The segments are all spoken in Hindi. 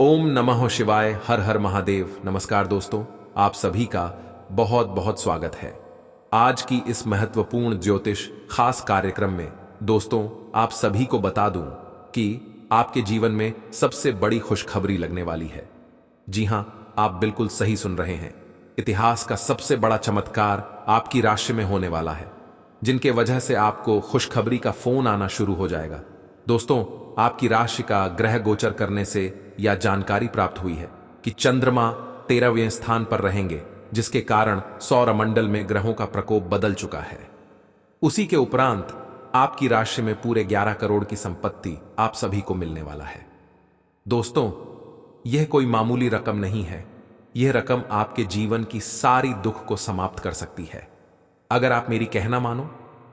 ओम नमः शिवाय। हर हर महादेव। नमस्कार दोस्तों, आप सभी का बहुत बहुत स्वागत है आज की इस महत्वपूर्ण ज्योतिष खास कार्यक्रम में। दोस्तों, आप सभी को बता दूं कि आपके जीवन में सबसे बड़ी खुशखबरी लगने वाली है। जी हां, आप बिल्कुल सही सुन रहे हैं। इतिहास का सबसे बड़ा चमत्कार आपकी राशि में होने वाला है, जिनके वजह से आपको खुशखबरी का फोन आना शुरू हो जाएगा। दोस्तों, आपकी राशि का ग्रह गोचर करने से यह जानकारी प्राप्त हुई है कि चंद्रमा 13वें स्थान पर रहेंगे, जिसके कारण सौरमंडल में ग्रहों का प्रकोप बदल चुका है। उसी के उपरांत आपकी राशि में पूरे 11 करोड़ की संपत्ति आप सभी को मिलने वाला है। दोस्तों, यह कोई मामूली रकम नहीं है। यह रकम आपके जीवन की सारी दुख को समाप्त कर सकती है। अगर आप मेरी कहना मानो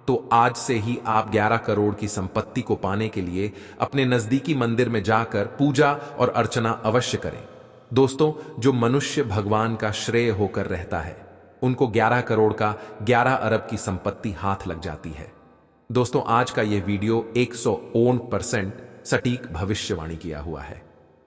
तो आज से ही आप 11 करोड़ की संपत्ति को पाने के लिए अपने नजदीकी मंदिर में जाकर पूजा और अर्चना अवश्य करें। दोस्तों, जो मनुष्य भगवान का श्रेय होकर रहता है, उनको 11 करोड़ का 11 अरब की संपत्ति हाथ लग जाती है। दोस्तों, आज का यह वीडियो 101% सटीक भविष्यवाणी किया हुआ है,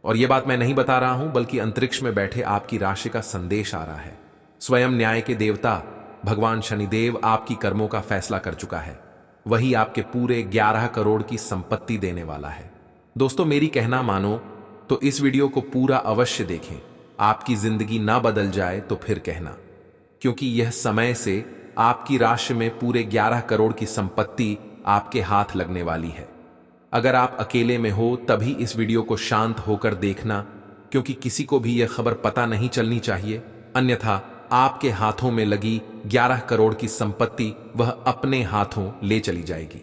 और यह बात मैं नहीं बता रहा हूं, बल्कि अंतरिक्ष में बैठे आपकी राशि का संदेश आ रहा है। स्वयं न्याय के देवता भगवान शनिदेव आपकी कर्मों का फैसला कर चुका है। वही आपके पूरे 11 करोड़ की संपत्ति देने वाला है। दोस्तों, मेरी कहना मानो तो इस वीडियो को पूरा अवश्य देखें। आपकी जिंदगी ना बदल जाए तो फिर कहना, क्योंकि यह समय से आपकी राशि में पूरे 11 करोड़ की संपत्ति आपके हाथ लगने वाली है। अगर आप अकेले में हो तभी इस वीडियो को शांत होकर देखना, क्योंकि किसी को भी यह खबर पता नहीं चलनी चाहिए, अन्यथा आपके हाथों में लगी 11 करोड़ की संपत्ति वह अपने हाथों ले चली जाएगी।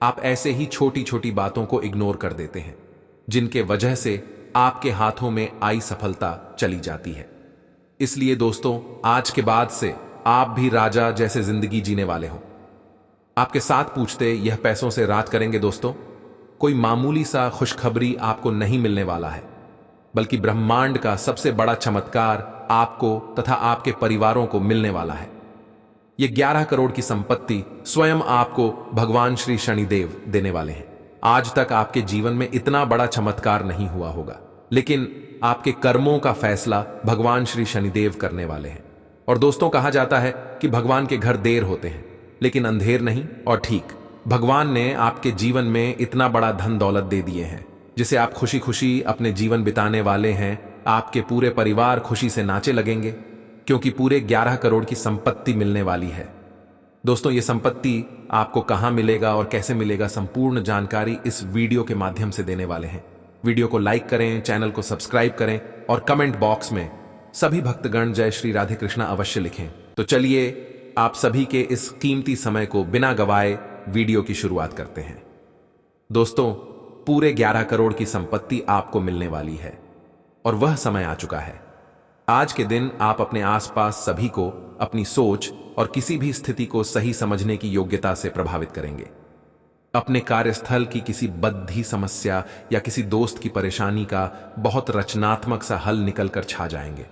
आप ऐसे ही छोटी छोटी बातों को इग्नोर कर देते हैं, जिनके वजह से आपके हाथों में आई सफलता चली जाती है। इसलिए दोस्तों, आज के बाद से आप भी राजा जैसे जिंदगी जीने वाले हो। आपके साथ पूछते यह पैसों से राज करेंगे। दोस्तों, कोई मामूली सा खुशखबरी आपको नहीं मिलने वाला है, बल्कि ब्रह्मांड का सबसे बड़ा चमत्कार आपको तथा आपके परिवारों को मिलने वाला है। यह 11 करोड़ की संपत्ति स्वयं आपको भगवान श्री शनिदेव देने वाले हैं। आज तक आपके जीवन में इतना बड़ा चमत्कार नहीं हुआ होगा, लेकिन आपके कर्मों का फैसला भगवान श्री शनिदेव करने वाले हैं। और दोस्तों, कहा जाता है कि भगवान के घर देर होते हैं, लेकिन अंधेर नहीं। और ठीक, भगवान ने आपके जीवन में इतना बड़ा धन दौलत दे दिए हैं, जिसे आप खुशी खुशी अपने जीवन बिताने वाले हैं। आपके पूरे परिवार खुशी से नाचे लगेंगे, क्योंकि पूरे 11 करोड़ की संपत्ति मिलने वाली है। दोस्तों, ये संपत्ति आपको कहां मिलेगा और कैसे मिलेगा, संपूर्ण जानकारी इस वीडियो के माध्यम से देने वाले हैं। वीडियो को लाइक करें, चैनल को सब्सक्राइब करें, और कमेंट बॉक्स में सभी भक्तगण जय श्री राधे कृष्णा अवश्य लिखें। तो चलिए, आप सभी के इस कीमती समय को बिना गवाए वीडियो की शुरुआत करते हैं। दोस्तों, पूरे 11 करोड़ की संपत्ति आपको मिलने वाली है, और वह समय आ चुका है। आज के दिन आप अपने आसपास सभी को अपनी सोच और किसी भी स्थिति को सही समझने की योग्यता से प्रभावित करेंगे। अपने कार्यस्थल की किसी बद्धी समस्या या किसी दोस्त की परेशानी का बहुत रचनात्मक सा हल निकलकर छा जाएंगे।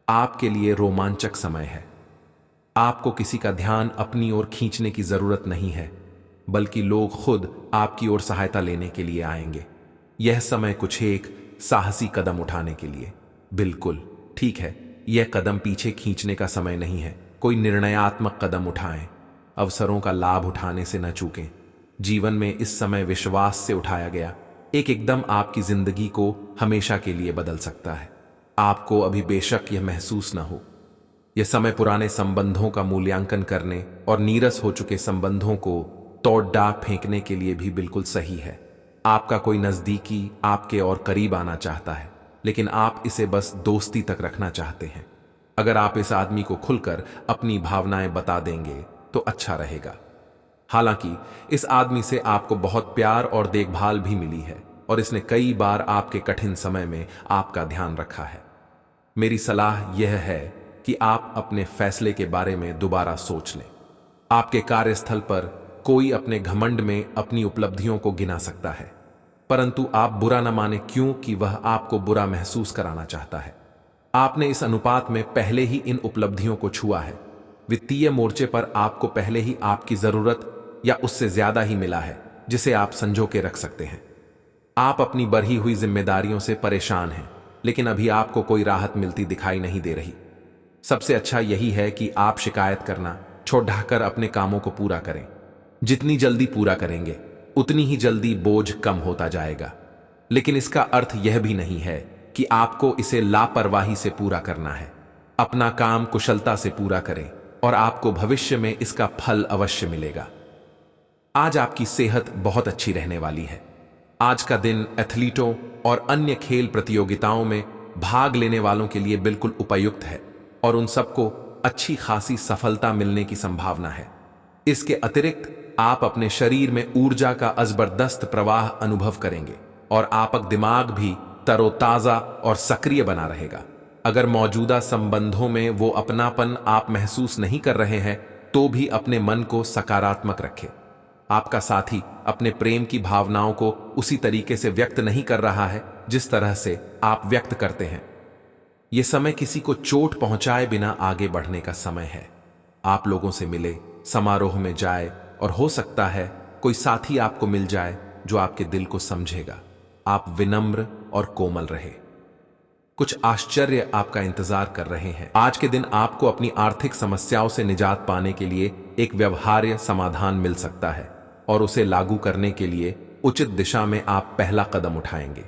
आपके लिए रोमांचक समय है। आपको किसी का ध्यान अपनी ओर खींचने की जरूरत नहीं है, बल्कि लोग खुद आपकी ओर सहायता लेने के लिए आएंगे। यह समय कुछ एक साहसी कदम उठाने के लिए। बिल्कुल ठीक है, यह कदम पीछे खींचने का समय नहीं है। कोई निर्णयात्मक कदम उठाएं। अवसरों का लाभ उठाने से न चूकें। जीवन में इस समय विश्वास से उठाया गया एक एकदम आपकी जिंदगी को हमेशा के लिए बदल सकता है। आपको अभी बेशक यह महसूस न हो, यह समय पुराने संबंधों का मूल्यांकन करने और नीरस हो चुके संबंधों को तोड़ डाक फेंकने के लिए भी बिल्कुल सही है। आपका कोई नजदीकी आपके और करीब आना चाहता है, लेकिन आप इसे बस दोस्ती तक रखना चाहते हैं। अगर आप इस आदमी को खुलकर अपनी भावनाएं बता देंगे तो अच्छा रहेगा। हालांकि इस आदमी से आपको बहुत प्यार और देखभाल भी मिली है, और इसने कई बार आपके कठिन समय में आपका ध्यान रखा है। मेरी सलाह यह है कि आप अपने फैसले के बारे में दोबारा सोच लें। आपके कार्यस्थल पर कोई अपने घमंड में अपनी उपलब्धियों को गिना सकता है, परंतु आप बुरा न माने, क्योंकि वह आपको बुरा महसूस कराना चाहता है। आपने इस अनुपात में पहले ही इन उपलब्धियों को छुआ है। वित्तीय मोर्चे पर आपको पहले ही आपकी जरूरत या उससे ज्यादा ही मिला है, जिसे आप संजो के रख सकते हैं। आप अपनी बढ़ी हुई जिम्मेदारियों से परेशान हैं, लेकिन अभी आपको कोई राहत मिलती दिखाई नहीं दे रही। सबसे अच्छा यही है कि आप शिकायत करना छोड़ अपने कामों को पूरा करें। जितनी जल्दी पूरा करेंगे उतनी ही जल्दी बोझ कम होता जाएगा। लेकिन इसका अर्थ यह भी नहीं है कि आपको इसे लापरवाही से पूरा करना है। अपना काम कुशलता से पूरा करें और आपको भविष्य में इसका फल अवश्य मिलेगा। आज आपकी सेहत बहुत अच्छी रहने वाली है। आज का दिन एथलीटों और अन्य खेल प्रतियोगिताओं में भाग लेने वालों के लिए बिल्कुल उपयुक्त है और उन सबको अच्छी खासी सफलता मिलने की संभावना है। इसके अतिरिक्त आप अपने शरीर में ऊर्जा का जबरदस्त प्रवाह अनुभव करेंगे और आपका दिमाग भी तरोताजा और सक्रिय बना रहेगा। अगर मौजूदा संबंधों में वो अपनापन आप महसूस नहीं कर रहे हैं तो भी अपने मन को सकारात्मक रखें। आपका साथी अपने प्रेम की भावनाओं को उसी तरीके से व्यक्त नहीं कर रहा है जिस तरह से आप व्यक्त करते हैं। यह समय किसी को चोट पहुंचाए बिना आगे बढ़ने का समय है। आप लोगों से मिले, समारोह में जाए और हो सकता है कोई साथी आपको मिल जाए जो आपके दिल को समझेगा। आप विनम्र और कोमल रहे। कुछ आश्चर्य आपका इंतजार कर रहे हैं। आज के दिन आपको अपनी आर्थिक समस्याओं से निजात पाने के लिए एक व्यवहार्य समाधान मिल सकता है और उसे लागू करने के लिए उचित दिशा में आप पहला कदम उठाएंगे।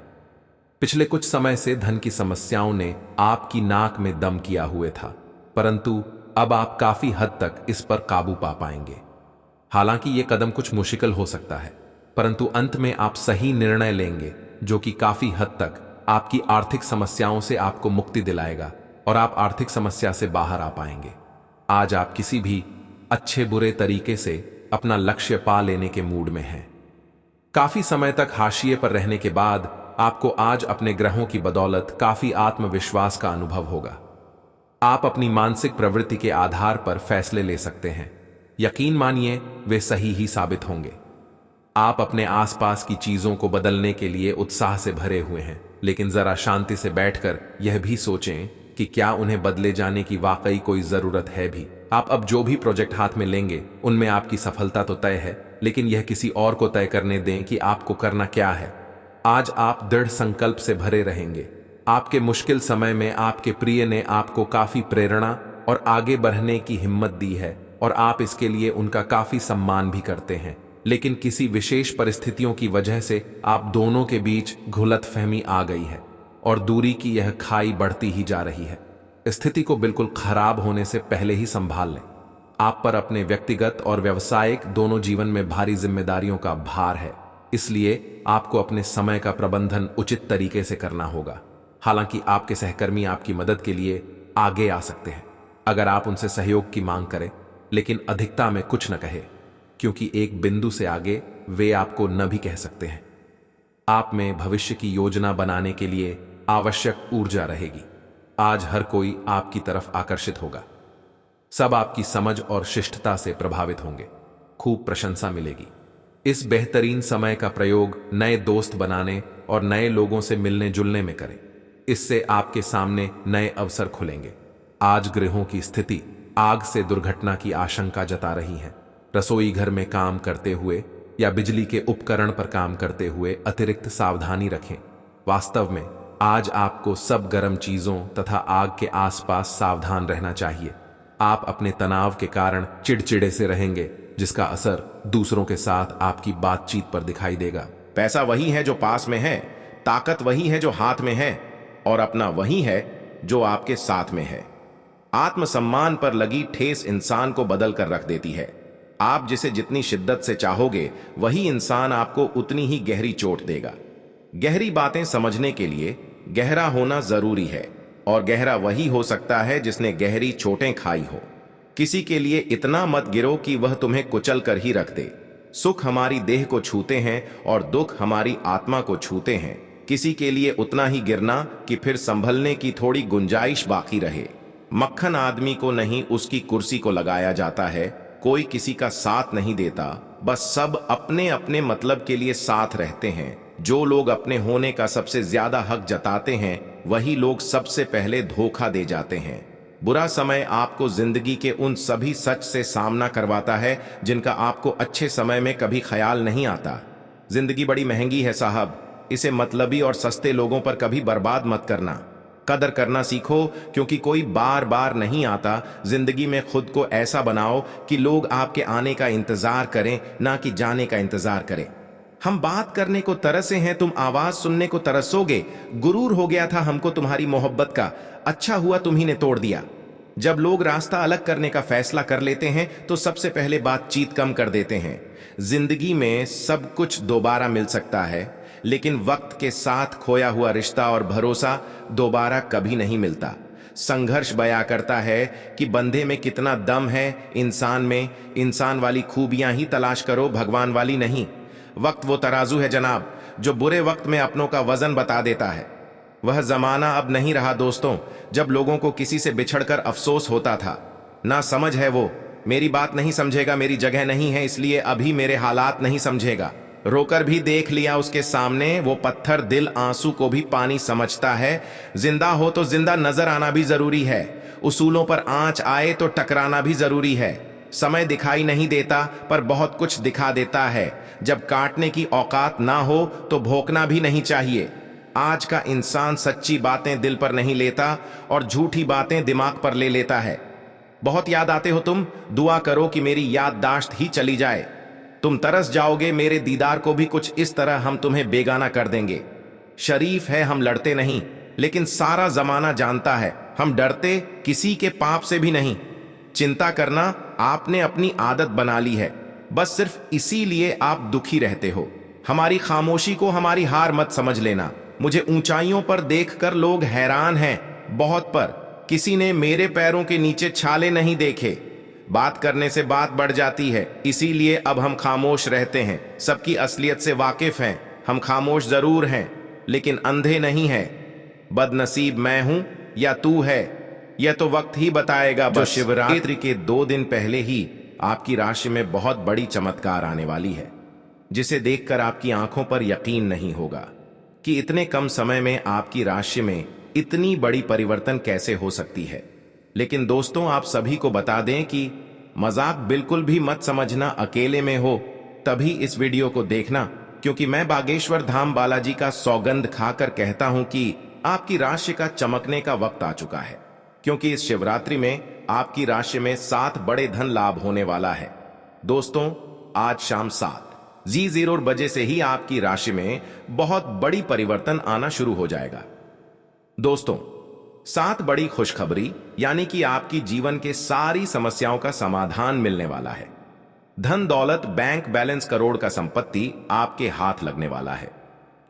पिछले कुछ समय से धन की समस्याओं ने आपकी नाक में दम किया हुए था, परंतु अब आप काफी हद तक इस पर काबू पा पाएंगे। हालांकि यह कदम कुछ मुश्किल हो सकता है, परंतु अंत में आप सही निर्णय लेंगे जो कि काफी हद तक आपकी आर्थिक समस्याओं से आपको मुक्ति दिलाएगा और आप आर्थिक समस्या से बाहर आ पाएंगे। आज आप किसी भी अच्छे बुरे तरीके से अपना लक्ष्य पा लेने के मूड में हैं। काफी समय तक हाशिए पर रहने के बाद आपको आज अपने ग्रहों की बदौलत काफी आत्मविश्वास का अनुभव होगा। आप अपनी मानसिक प्रवृत्ति के आधार पर फैसले ले सकते हैं। यकीन मानिए वे सही ही साबित होंगे। आप अपने आसपास की चीजों को बदलने के लिए उत्साह से भरे हुए हैं, लेकिन जरा शांति से बैठकर यह भी सोचें कि क्या उन्हें बदले जाने की वाकई कोई जरूरत है भी। आप अब जो भी प्रोजेक्ट हाथ में लेंगे उनमें आपकी सफलता तो तय है, लेकिन यह किसी और को तय करने दें कि आपको करना क्या है। आज आप दृढ़ संकल्प से भरे रहेंगे। आपके मुश्किल समय में आपके प्रिय ने आपको काफी प्रेरणा और आगे बढ़ने की हिम्मत दी है और आप इसके लिए उनका काफी सम्मान भी करते हैं। लेकिन किसी विशेष परिस्थितियों की वजह से आप दोनों के बीच गलतफहमी आ गई है और दूरी की यह खाई बढ़ती ही जा रही है। स्थिति को बिल्कुल खराब होने से पहले ही संभाल लें। आप पर अपने व्यक्तिगत और व्यावसायिक दोनों जीवन में भारी जिम्मेदारियों का भार है, इसलिए आपको अपने समय का प्रबंधन उचित तरीके से करना होगा। हालांकि आपके सहकर्मी आपकी मदद के लिए आगे आ सकते हैं अगर आप उनसे सहयोग की मांग करें, लेकिन अधिकता में कुछ न कहे, क्योंकि एक बिंदु से आगे वे आपको न भी कह सकते हैं। आप में भविष्य की योजना बनाने के लिए आवश्यक ऊर्जा रहेगी। आज हर कोई आपकी तरफ आकर्षित होगा। सब आपकी समझ और शिष्टता से प्रभावित होंगे। खूब प्रशंसा मिलेगी। इस बेहतरीन समय का प्रयोग नए दोस्त बनाने और नए लोगों से मिलने जुलने में करें। इससे आपके सामने नए अवसर खुलेंगे। आज गृहों की स्थिति आग से दुर्घटना की आशंका जता रही है। रसोई घर में काम करते हुए या बिजली के उपकरण पर काम करते हुए अतिरिक्त सावधानी रखें। वास्तव में आज आपको सब गर्म चीजों तथा आग के आसपास सावधान रहना चाहिए। आप अपने तनाव के कारण चिड़चिड़े से रहेंगे, जिसका असर दूसरों के साथ आपकी बातचीत पर दिखाई देगा। पैसा वही है जो पास में है, ताकत वही है जो हाथ में है, और अपना वही है जो आपके साथ में है। आत्मसम्मान पर लगी ठेस इंसान को बदल कर रख देती है। आप जिसे जितनी शिद्दत से चाहोगे वही इंसान आपको उतनी ही गहरी चोट देगा। गहरी बातें समझने के लिए गहरा होना जरूरी है, और गहरा वही हो सकता है जिसने गहरी चोटें खाई हो। किसी के लिए इतना मत गिरो कि वह तुम्हें कुचल कर ही रख दे। सुख हमारी देह को छूते हैं और दुख हमारी आत्मा को छूते हैं। किसी के लिए उतना ही गिरना कि फिर संभलने की थोड़ी गुंजाइश बाकी रहे। मक्खन आदमी को नहीं, उसकी कुर्सी को लगाया जाता है। कोई किसी का साथ नहीं देता, बस सब अपने अपने मतलब के लिए साथ रहते हैं। जो लोग अपने होने का सबसे ज्यादा हक जताते हैं वही लोग सबसे पहले धोखा दे जाते हैं। बुरा समय आपको जिंदगी के उन सभी सच से सामना करवाता है जिनका आपको अच्छे समय में कभी ख्याल नहीं आता। जिंदगी बड़ी महंगी है साहब, इसे मतलबी और सस्ते लोगों पर कभी बर्बाद मत करना। कदर करना सीखो, क्योंकि कोई बार बार नहीं आता। जिंदगी में खुद को ऐसा बनाओ कि लोग आपके आने का इंतजार करें, ना कि जाने का इंतजार करें। हम बात करने को तरसे हैं, तुम आवाज सुनने को तरसोगे। गुरूर हो गया था हमको तुम्हारी मोहब्बत का, अच्छा हुआ तुम्ही ने तोड़ दिया। जब लोग रास्ता अलग करने का फैसला कर लेते हैं तो सबसे पहले बातचीत कम कर देते हैं। जिंदगी में सब कुछ दोबारा मिल सकता है, लेकिन वक्त के साथ खोया हुआ रिश्ता और भरोसा दोबारा कभी नहीं मिलता। संघर्ष बयां करता है कि बंदे में कितना दम है, इंसान में। इंसान वाली खूबियां ही तलाश करो, भगवान वाली नहीं। वक्त वो तराजू है जनाब, जो बुरे वक्त में अपनों का वजन बता देता है। वह जमाना अब नहीं रहा दोस्तों, जब लोगों को किसी से बिछड़कर अफसोस होता था। ना समझ है वो, मेरी बात नहीं समझेगा, मेरी जगह नहीं है इसलिए अभी मेरे हालात नहीं समझेगा। रोकर भी देख लिया उसके सामने, वो पत्थर दिल आंसू को भी पानी समझता है। जिंदा हो तो जिंदा नजर आना भी जरूरी है, उसूलों पर आंच आए तो टकराना भी जरूरी है। समय दिखाई नहीं देता पर बहुत कुछ दिखा देता है। जब काटने की औकात ना हो तो भोंकना भी नहीं चाहिए। आज का इंसान सच्ची बातें दिल पर नहीं लेता और झूठी बातें दिमाग पर ले लेता है। बहुत याद आते हो तुम, दुआ करो कि मेरी याददाश्त ही चली जाए। तुम तरस जाओगे मेरे दीदार को भी, कुछ इस तरह हम तुम्हें बेगाना कर देंगे। शरीफ है हम लड़ते नहीं, लेकिन सारा जमाना जानता है हम डरते किसी के पाप से भी नहीं। चिंता करना आपने अपनी आदत बना ली है, बस सिर्फ इसीलिए आप दुखी रहते हो। हमारी खामोशी को हमारी हार मत समझ लेना। मुझे ऊंचाइयों पर देखकर लोग हैरान हैं, बहुत पर किसी ने मेरे पैरों के नीचे छाले नहीं देखे। बात करने से बात बढ़ जाती है, इसीलिए अब हम खामोश रहते हैं। सबकी असलियत से वाकिफ हैं, हम खामोश जरूर हैं लेकिन अंधे नहीं हैं। बदनसीब मैं हूं या तू है, यह तो वक्त ही बताएगा। जो शिवरात्रि के 2 दिन पहले ही आपकी राशि में बहुत बड़ी चमत्कार आने वाली है, जिसे देखकर आपकी आंखों पर यकीन नहीं होगा कि इतने कम समय में आपकी राशि में इतनी बड़ी परिवर्तन कैसे हो सकती है। लेकिन दोस्तों, आप सभी को बता दें कि मजाक बिल्कुल भी मत समझना। अकेले में हो तभी इस वीडियो को देखना, क्योंकि मैं बागेश्वर धाम बालाजी का सौगंध खाकर कहता हूं कि आपकी राशि का चमकने का वक्त आ चुका है। क्योंकि इस शिवरात्रि में आपकी राशि में 7 बड़े धन लाभ होने वाला है। दोस्तों, आज शाम 7:00 बजे से ही आपकी राशि में बहुत बड़ी परिवर्तन आना शुरू हो जाएगा। दोस्तों, 7 बड़ी खुशखबरी, यानी कि आपकी जीवन के सारी समस्याओं का समाधान मिलने वाला है। धन दौलत, बैंक बैलेंस, करोड़ का संपत्ति आपके हाथ लगने वाला है।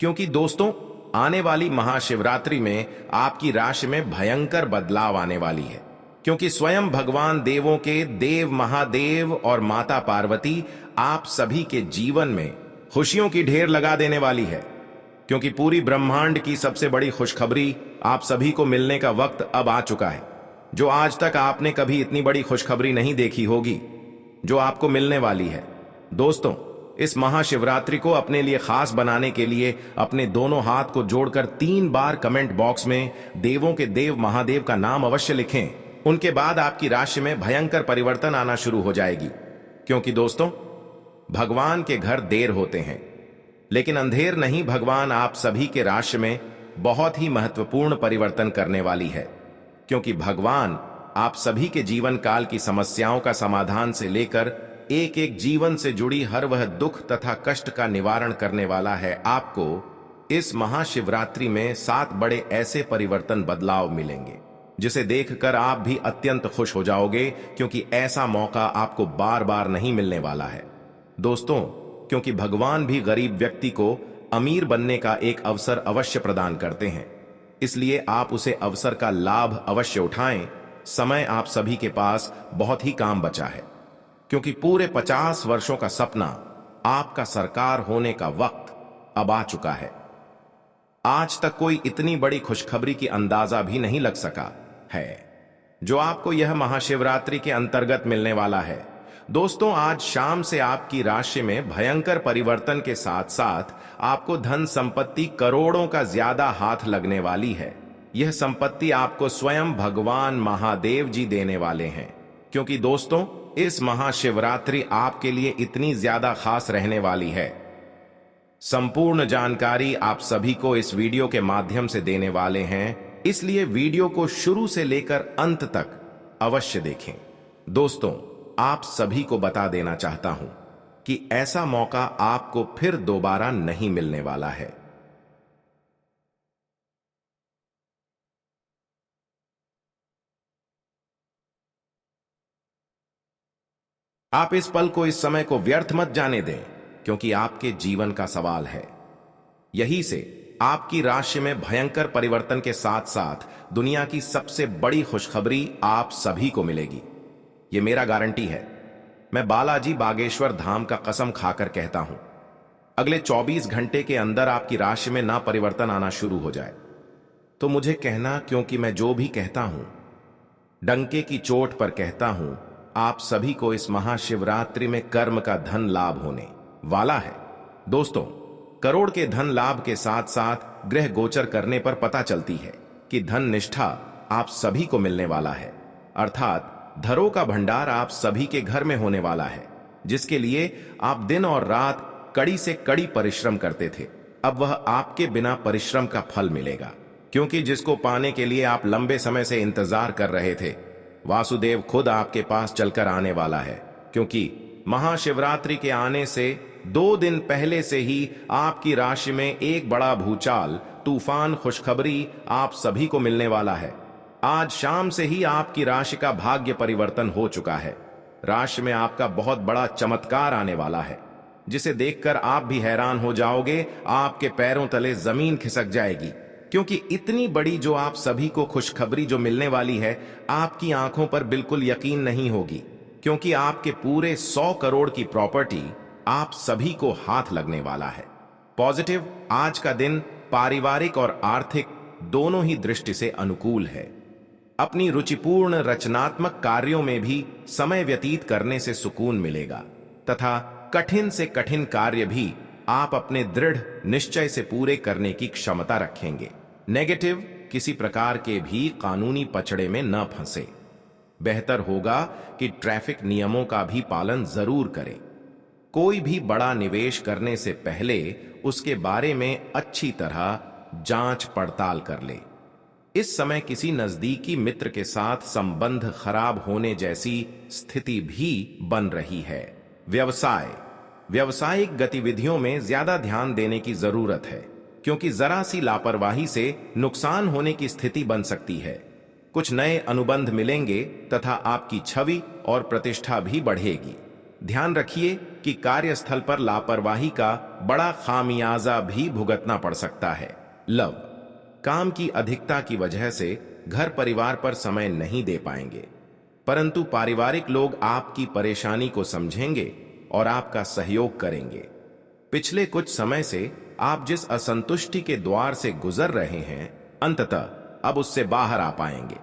क्योंकि दोस्तों, आने वाली महाशिवरात्रि में आपकी राशि में भयंकर बदलाव आने वाली है। क्योंकि स्वयं भगवान देवों के देव महादेव और माता पार्वती आप सभी के जीवन में खुशियों की ढेर लगा देने वाली है। क्योंकि पूरी ब्रह्मांड की सबसे बड़ी खुशखबरी आप सभी को मिलने का वक्त अब आ चुका है। जो आज तक आपने कभी इतनी बड़ी खुशखबरी नहीं देखी होगी, जो आपको मिलने वाली है। दोस्तों, इस महाशिवरात्रि को अपने लिए खास बनाने के लिए अपने दोनों हाथ को जोड़कर 3 बार कमेंट बॉक्स में देवों के देव महादेव का नाम अवश्य लिखें। उनके बाद आपकी राशि में भयंकर परिवर्तन आना शुरू हो जाएगी। क्योंकि दोस्तों, भगवान के घर देर होते हैं लेकिन अंधेर नहीं। भगवान आप सभी के राशि में बहुत ही महत्वपूर्ण परिवर्तन करने वाली है। क्योंकि भगवान आप सभी के जीवन काल की समस्याओं का समाधान से लेकर एक एक जीवन से जुड़ी हर वह दुख तथा कष्ट का निवारण करने वाला है। आपको इस महाशिवरात्रि में 7 बड़े ऐसे परिवर्तन बदलाव मिलेंगे, जिसे देखकर आप भी अत्यंत खुश हो जाओगे। क्योंकि ऐसा मौका आपको बार बार नहीं मिलने वाला है। दोस्तों, क्योंकि भगवान भी गरीब व्यक्ति को अमीर बनने का एक अवसर अवश्य प्रदान करते हैं, इसलिए आप उसे अवसर का लाभ अवश्य उठाएं। समय आप सभी के पास बहुत ही काम बचा है। क्योंकि पूरे 50 वर्षों का सपना आपका सरकार होने का वक्त अब आ चुका है। आज तक कोई इतनी बड़ी खुशखबरी की अंदाजा भी नहीं लग सका है, जो आपको यह महाशिवरात्रि के अंतर्गत मिलने वाला है। दोस्तों, आज शाम से आपकी राशि में भयंकर परिवर्तन के साथ साथ आपको धन संपत्ति करोड़ों का ज्यादा हाथ लगने वाली है। यह संपत्ति आपको स्वयं भगवान महादेव जी देने वाले हैं। क्योंकि दोस्तों, इस महाशिवरात्रि आपके लिए इतनी ज्यादा खास रहने वाली है संपूर्ण जानकारी आप सभी को इस वीडियो के माध्यम से देने वाले हैं, इसलिए वीडियो को शुरू से लेकर अंत तक अवश्य देखें। दोस्तों, आप सभी को बता देना चाहता हूं कि ऐसा मौका आपको फिर दोबारा नहीं मिलने वाला है। आप इस पल को, इस समय को व्यर्थ मत जाने दें, क्योंकि आपके जीवन का सवाल है। यही से आपकी राशि में भयंकर परिवर्तन के साथ साथ दुनिया की सबसे बड़ी खुशखबरी आप सभी को मिलेगी। यह मेरा गारंटी है। मैं बालाजी बागेश्वर धाम का कसम खाकर कहता हूं, अगले 24 घंटे के अंदर आपकी राशि में ना परिवर्तन आना शुरू हो जाए तो मुझे कहना, क्योंकि मैं जो भी कहता हूं डंके की चोट पर कहता हूं। आप सभी को इस महाशिवरात्रि में कर्म का धन लाभ होने वाला है। दोस्तों, करोड़ के धन लाभ के साथ साथ ग्रह गोचर करने पर पता चलती है कि धन निष्ठा आप सभी को मिलने वाला है, अर्थात धरों का भंडार आप सभी के घर में होने वाला है, जिसके लिए आप दिन और रात कड़ी से कड़ी परिश्रम करते थे। अब वह आपके बिना परिश्रम का फल मिलेगा, क्योंकि जिसको पाने के लिए आप लंबे समय से इंतजार कर रहे थे, वासुदेव खुद आपके पास चलकर आने वाला है। क्योंकि महाशिवरात्रि के आने से 2 दिन पहले से ही आपकी राशि में एक बड़ा भूचाल, तूफान खुशखबरी आप सभी को मिलने वाला है। आज शाम से ही आपकी राशि का भाग्य परिवर्तन हो चुका है। राशि में आपका बहुत बड़ा चमत्कार आने वाला है, जिसे देखकर आप भी हैरान हो जाओगे। आपके पैरों तले जमीन खिसक जाएगी, क्योंकि इतनी बड़ी जो आप सभी को खुशखबरी जो मिलने वाली है, आपकी आंखों पर बिल्कुल यकीन नहीं होगी, क्योंकि आपके पूरे 100 करोड़ की प्रॉपर्टी आप सभी को हाथ लगने वाला है। पॉजिटिव, आज का दिन पारिवारिक और आर्थिक दोनों ही दृष्टि से अनुकूल है। अपनी रुचिपूर्ण रचनात्मक कार्यों में भी समय व्यतीत करने से सुकून मिलेगा तथा कठिन से कठिन कार्य भी आप अपने दृढ़ निश्चय से पूरे करने की क्षमता रखेंगे। नेगेटिव, किसी प्रकार के भी कानूनी पचड़े में न फंसे। बेहतर होगा कि ट्रैफिक नियमों का भी पालन जरूर करें। कोई भी बड़ा निवेश करने से पहले उसके बारे में अच्छी तरह जांच पड़ताल कर ले। इस समय किसी नजदीकी मित्र के साथ संबंध खराब होने जैसी स्थिति भी बन रही है। व्यवसाय, व्यावसायिक गतिविधियों में ज्यादा ध्यान देने की जरूरत है, क्योंकि जरा सी लापरवाही से नुकसान होने की स्थिति बन सकती है। कुछ नए अनुबंध मिलेंगे तथा आपकी छवि और प्रतिष्ठा भी बढ़ेगी। ध्यान रखिए कि कार्यस्थल पर लापरवाही का बड़ा खामियाजा भी भुगतना पड़ सकता है। लव, काम की अधिकता की वजह से घर परिवार पर समय नहीं दे पाएंगे, परंतु पारिवारिक लोग आपकी परेशानी को समझेंगे और आपका सहयोग करेंगे। पिछले कुछ समय से आप जिस असंतुष्टि के द्वार से गुजर रहे हैं, अंततः अब उससे बाहर आ पाएंगे।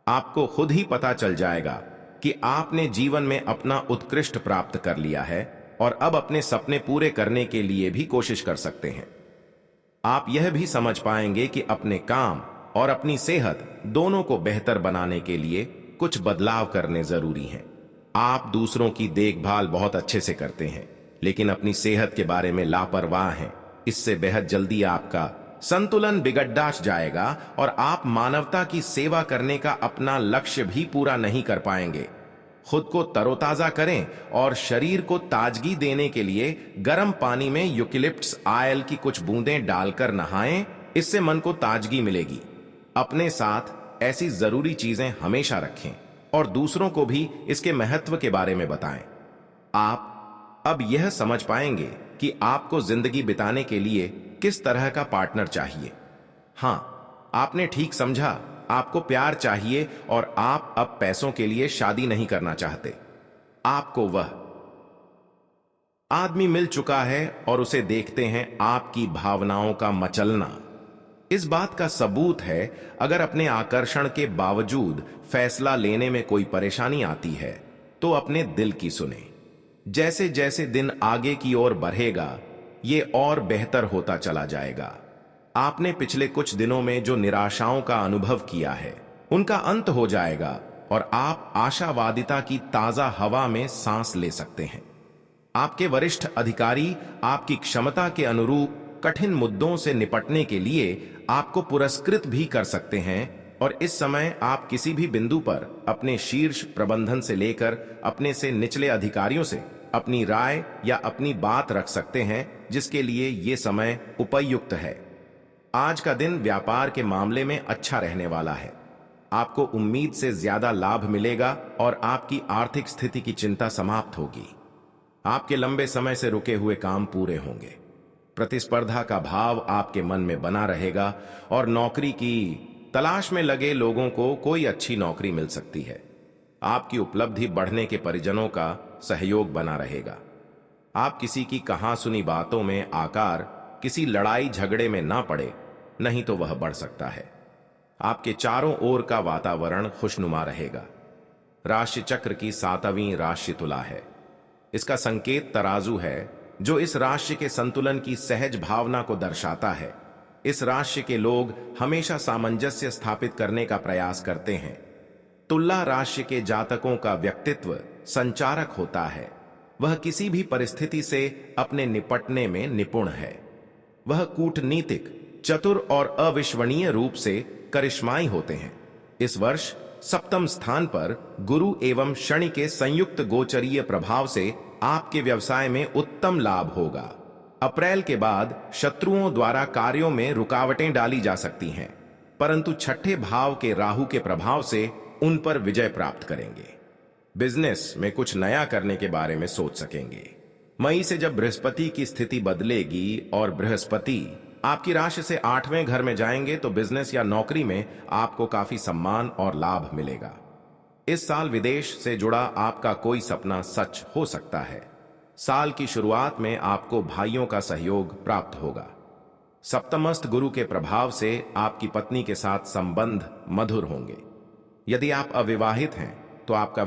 आपको खुद ही पता चल जाएगा कि आपने जीवन में अपना उत्कृष्ट प्राप्त कर लिया है और अब अपने सपने पूरे करने के लिए भी कोशिश कर सकते हैं। आप यह भी समझ पाएंगे कि अपने काम और अपनी सेहत दोनों को बेहतर बनाने के लिए कुछ बदलाव करने जरूरी हैं। आप दूसरों की देखभाल बहुत अच्छे से करते हैं, लेकिन अपनी सेहत के बारे में लापरवाह हैं। इससे बेहद जल्दी आपका संतुलन बिगड़ जाएगा और आप मानवता की सेवा करने का अपना लक्ष्य भी पूरा नहीं कर पाएंगे। खुद को तरोताजा करें और शरीर को ताजगी देने के लिए गर्म पानी में यूकेलिप्टस ऑयल की कुछ बूंदें डालकर नहाएं। इससे मन को ताजगी मिलेगी। अपने साथ ऐसी जरूरी चीजें हमेशा रखें और दूसरों को भी इसके महत्व के बारे में बताएं। आप अब यह समझ पाएंगे कि आपको जिंदगी बिताने के लिए किस तरह का पार्टनर चाहिए। हां, आपने ठीक समझा, आपको प्यार चाहिए और आप अब पैसों के लिए शादी नहीं करना चाहते। आपको वह आदमी मिल चुका है और उसे देखते हैं आपकी भावनाओं का मचलना। इस बात का सबूत है, अगर अपने आकर्षण के बावजूद फैसला लेने में कोई परेशानी आती है तो अपने दिल की सुने। जैसे जैसे दिन आगे की ओर बढ़ेगा, ये और बेहतर होता चला जाएगा। आपने पिछले कुछ दिनों में जो निराशाओं का अनुभव किया है, उनका अंत हो जाएगा और आप आशावादिता की ताजा हवा में सांस ले सकते हैं। आपके वरिष्ठ अधिकारी आपकी क्षमता के अनुरूप कठिन मुद्दों से निपटने के लिए आपको पुरस्कृत भी कर सकते हैं और इस समय आप किसी भी बिंदु पर अपने शीर्ष प्रबंधन से लेकर अपने से निचले अधिकारियों से अपनी राय या अपनी बात रख सकते हैं, जिसके लिए ये समय उपयुक्त है। आज का दिन व्यापार के मामले में अच्छा रहने वाला है। आपको उम्मीद से ज्यादा लाभ मिलेगा और आपकी आर्थिक स्थिति की चिंता समाप्त होगी। आपके लंबे समय से रुके हुए काम पूरे होंगे। प्रतिस्पर्धा का भाव आपके मन में बना रहेगा और नौकरी की तलाश में लगे लोगों को कोई अच्छी नौकरी मिल सकती है। आपकी उपलब्धि बढ़ने के परिजनों का सहयोग बना रहेगा। आप किसी की कहा सुनी बातों में आकर किसी लड़ाई झगड़े में ना पड़े, नहीं तो वह बढ़ सकता है। आपके चारों ओर का वातावरण खुशनुमा रहेगा। राशि चक्र की 7वीं राशि तुला है। इसका संकेत तराजू है, जो इस राशि के संतुलन की सहज भावना को दर्शाता है। इस राशि के लोग हमेशा सामंजस्य स्थापित करने का प्रयास करते हैं। तुला राशि के जातकों का व्यक्तित्व संचारक होता है। वह किसी भी परिस्थिति से अपने निपटने में निपुण है। वह कूटनीतिक, चतुर और अविश्वसनीय रूप से करिश्माई होते हैं। इस वर्ष 7वें स्थान पर गुरु एवं शनि के संयुक्त गोचरीय प्रभाव से आपके व्यवसाय में उत्तम लाभ होगा। अप्रैल के बाद शत्रुओं द्वारा कार्यों में रुकावटें डाली जा सकती हैं, परंतु छठे भाव के राहु के प्रभाव से उन पर विजय प्राप्त करेंगे। बिजनेस में कुछ नया करने के बारे में सोच सकेंगे। मई से जब बृहस्पति की स्थिति बदलेगी और बृहस्पति आपकी राशि से 8वें घर में जाएंगे, तो बिजनेस या नौकरी में आपको काफी सम्मान और लाभ मिलेगा। इस साल विदेश से जुड़ा आपका कोई सपना सच हो सकता है। साल की शुरुआत में आपको भाइयों का सहयोग प्राप्त होगा। सप्तमस्थ गुरु के प्रभाव से आपकी पत्नी के साथ संबंध मधुर होंगे। यदि आप अविवाहित हैं तो आपका